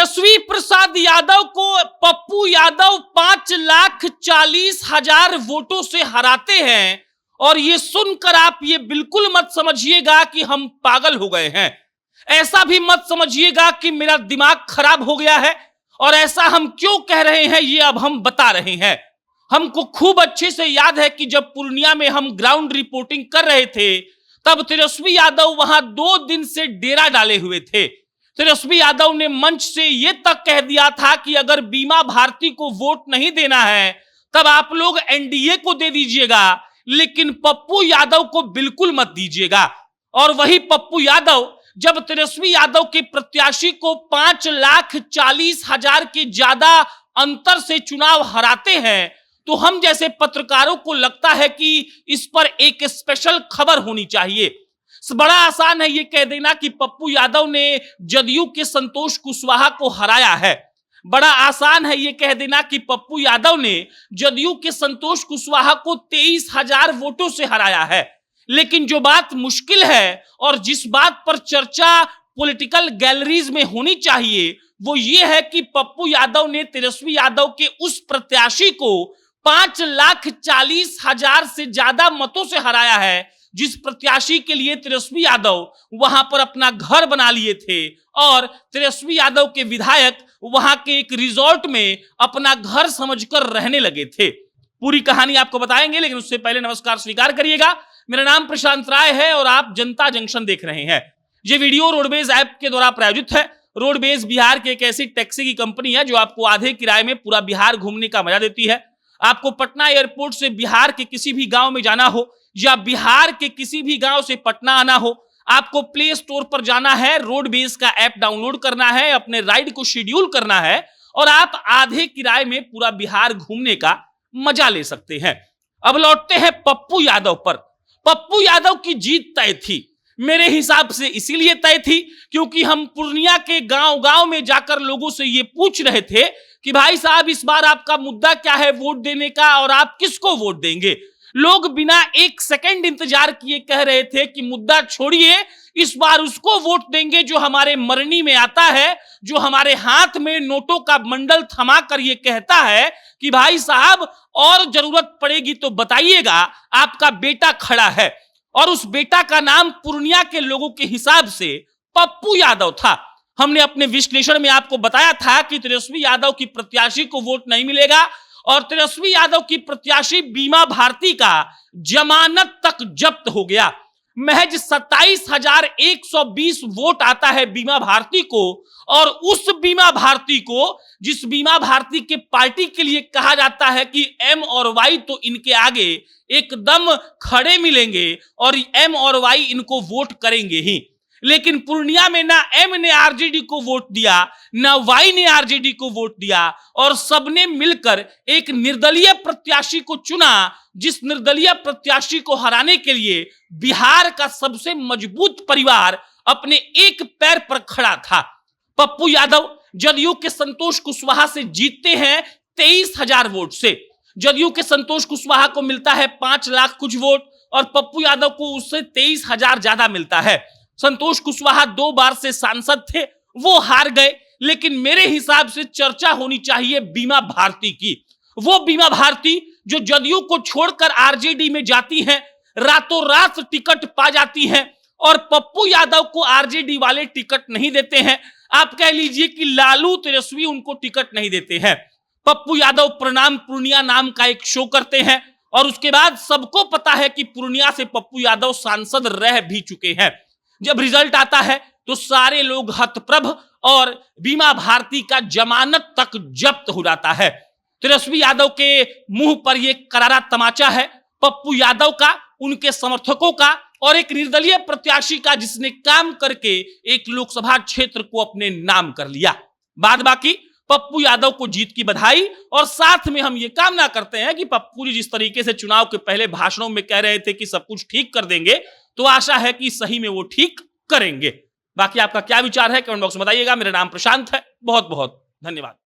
तेजस्वी प्रसाद यादव को पप्पू यादव 5,40,000 वोटों से हराते हैं और ये सुनकर आप ये बिल्कुल मत समझिएगा कि हम पागल हो गए हैं। ऐसा भी मत समझिएगा कि मेरा दिमाग खराब हो गया है। और ऐसा हम क्यों कह रहे हैं ये अब हम बता रहे हैं। हमको खूब अच्छे से याद है कि जब पूर्णिया में हम ग्राउंड रिपोर्टिंग कर रहे थे तब तेजस्वी यादव वहां 2 दिन से डेरा डाले हुए थे। तेजस्वी यादव ने मंच से यह तक कह दिया था कि अगर बीमा भारती को वोट नहीं देना है तब आप लोग एनडीए को दे दीजिएगा, लेकिन पप्पू यादव को बिल्कुल मत दीजिएगा। और वही पप्पू यादव जब तेजस्वी यादव के प्रत्याशी को 5,40,000 के ज्यादा अंतर से चुनाव हराते हैं तो हम जैसे पत्रकारों को लगता है कि इस पर एक स्पेशल खबर होनी चाहिए। बड़ा आसान है ये कह देना कि पप्पू यादव ने जदयू के संतोष कुशवाहा को हराया है। बड़ा आसान है ये कह देना कि पप्पू यादव ने जदयू के संतोष कुशवाहा को 23,000 वोटों से हराया है। लेकिन जो बात मुश्किल है और जिस बात पर चर्चा पॉलिटिकल गैलरीज में होनी चाहिए वो ये है कि पप्पू यादव ने तेजस्वी यादव के उस प्रत्याशी को 5,40,000 से ज्यादा मतों से हराया है जिस प्रत्याशी के लिए तेजस्वी यादव वहां पर अपना घर बना लिए थे और तेजस्वी यादव के विधायक वहां के एक रिजॉर्ट में अपना घर समझकर रहने लगे थे। पूरी कहानी आपको बताएंगे, लेकिन उससे पहले नमस्कार स्वीकार करिएगा। मेरा नाम प्रशांत राय है और आप जनता जंक्शन देख रहे हैं। ये वीडियो रोडवेज ऐप के द्वारा प्रायोजित है। रोडवेज बिहार की एक ऐसी टैक्सी की कंपनी है जो आपको आधे किराए में पूरा बिहार घूमने का मजा देती है। आपको पटना एयरपोर्ट से बिहार के किसी भी गांव में जाना हो या बिहार के किसी भी गांव से पटना आना हो, आपको प्ले स्टोर पर जाना है, रोडवेज का ऐप डाउनलोड करना है, अपने राइड को शेड्यूल करना है और आप आधे किराए में पूरा बिहार घूमने का मजा ले सकते हैं। अब लौटते हैं पप्पू यादव पर। पप्पू यादव की जीत तय थी, मेरे हिसाब से इसीलिए तय थी क्योंकि हम पूर्णिया के गांव-गांव में जाकर लोगों से ये पूछ रहे थे कि भाई साहब इस बार आपका मुद्दा क्या है वोट देने का और आप किसको वोट देंगे। लोग बिना 1 सेकंड इंतजार किए कह रहे थे कि मुद्दा छोड़िए, इस बार उसको वोट देंगे जो हमारे मरनी में आता है, जो हमारे हाथ में नोटों का बंडल थमा कर ये कहता है कि भाई साहब और जरूरत पड़ेगी तो बताइएगा, आपका बेटा खड़ा है। और उस बेटा का नाम पूर्णिया के लोगों के हिसाब से पप्पू यादव था। हमने अपने विश्लेषण में आपको बताया था कि तेजस्वी यादव की प्रत्याशी को वोट नहीं मिलेगा और तेजस्वी यादव की प्रत्याशी बीमा भारती का जमानत तक जब्त हो गया। महज 27,120 वोट आता है बीमा भारती को और उस बीमा भारती को जिस बीमा भारती के पार्टी के लिए कहा जाता है कि एम और वाई तो इनके आगे एकदम खड़े मिलेंगे और एम और वाई इनको वोट करेंगे ही। लेकिन पूर्णिया में ना एम ने आरजेडी को वोट दिया ना वाई ने आरजेडी को वोट दिया और सबने मिलकर एक निर्दलीय प्रत्याशी को चुना, जिस निर्दलीय प्रत्याशी को हराने के लिए बिहार का सबसे मजबूत परिवार अपने एक पैर पर खड़ा था। पप्पू यादव जदयू के संतोष कुशवाहा से जीतते हैं 23,000 वोट से। जदयू के संतोष कुशवाहा को मिलता है 5 लाख कुछ वोट और पप्पू यादव को उससे 23,000 ज्यादा मिलता है। संतोष कुशवाहा 2 बार से सांसद थे, वो हार गए। लेकिन मेरे हिसाब से चर्चा होनी चाहिए बीमा भारती की। वो बीमा भारती जो जदयू को छोड़कर आरजेडी में जाती हैं, रातों रात टिकट पा जाती हैं और पप्पू यादव को आरजेडी वाले टिकट नहीं देते हैं। आप कह लीजिए कि लालू तेजस्वी उनको टिकट नहीं देते हैं। पप्पू यादव प्रणाम पूर्णिया नाम का एक शो करते हैं और उसके बाद सबको पता है कि पूर्णिया से पप्पू यादव सांसद रह भी चुके हैं। जब रिजल्ट आता है तो सारे लोग हतप्रभ और बीमा भारती का जमानत तक जब्त हो जाता है। तेजस्वी यादव के मुंह पर यह करारा तमाचा है पप्पू यादव का, उनके समर्थकों का और एक निर्दलीय प्रत्याशी का जिसने काम करके एक लोकसभा क्षेत्र को अपने नाम कर लिया। बाद बाकी पप्पू यादव को जीत की बधाई और साथ में हम ये कामना करते हैं कि पप्पू जी जिस तरीके से चुनाव के पहले भाषणों में कह रहे थे कि सब कुछ ठीक कर देंगे, तो आशा है कि सही में वो ठीक करेंगे। बाकी आपका क्या विचार है कमेंट बॉक्स में बताइएगा। मेरा नाम प्रशांत है। बहुत बहुत धन्यवाद।